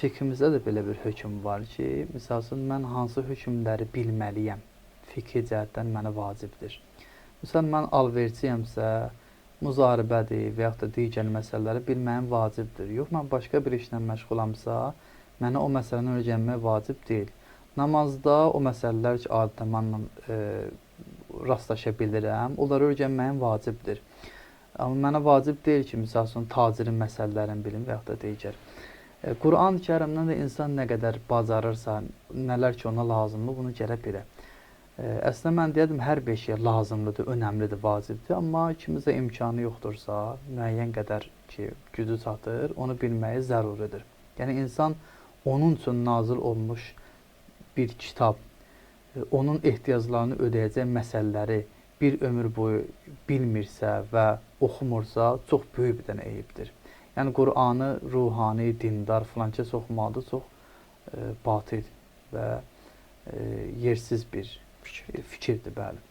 fiqhimizdə də belə bir hökm var ki, misal üçün mən hansı hökmləri bilməliyəm, fiqhi cəhətdən mənə vacibdir. Məsələn, mən alverçiyəmsə, müzaribədir və yaxud da digər məsələləri bilməyim vacibdir. Yox, mən başqa bir işlə məşğulamsa, mənə o məsələni öyrənmək vacib deyil. Namazda o məsələlər ki, adətən mənlə rastlaşa bilirəm, onları öyrənməyim vacibdir. Amma mənə vacib deyil ki, misal üçün, tacirin məsələlərini bilim və yaxud da digər. Quran-ı Kərimdən də insan nə qədər bacarırsa, nələr ki ona lazımdır, bunu gələ bilə. Əslində mən deyədim, hər bir şey lazımlıdır, önəmlidir, vacibdir, amma ikimizdə imkanı yoxdursa, müəyyən qədər ki, gücü çatır, onu bilməyi zəruridir. Yəni, insan onun üçün nazil olmuş bir kitab, onun ehtiyaclarını ödəyəcək məsələləri bir ömür boyu bilmirsə və oxumursa, çox böyük bir dənə eyibdir. Yəni, Qur'anı ruhani, dindar filan kəs oxumağı da çox batil və yersiz bir fikirdir, bəli.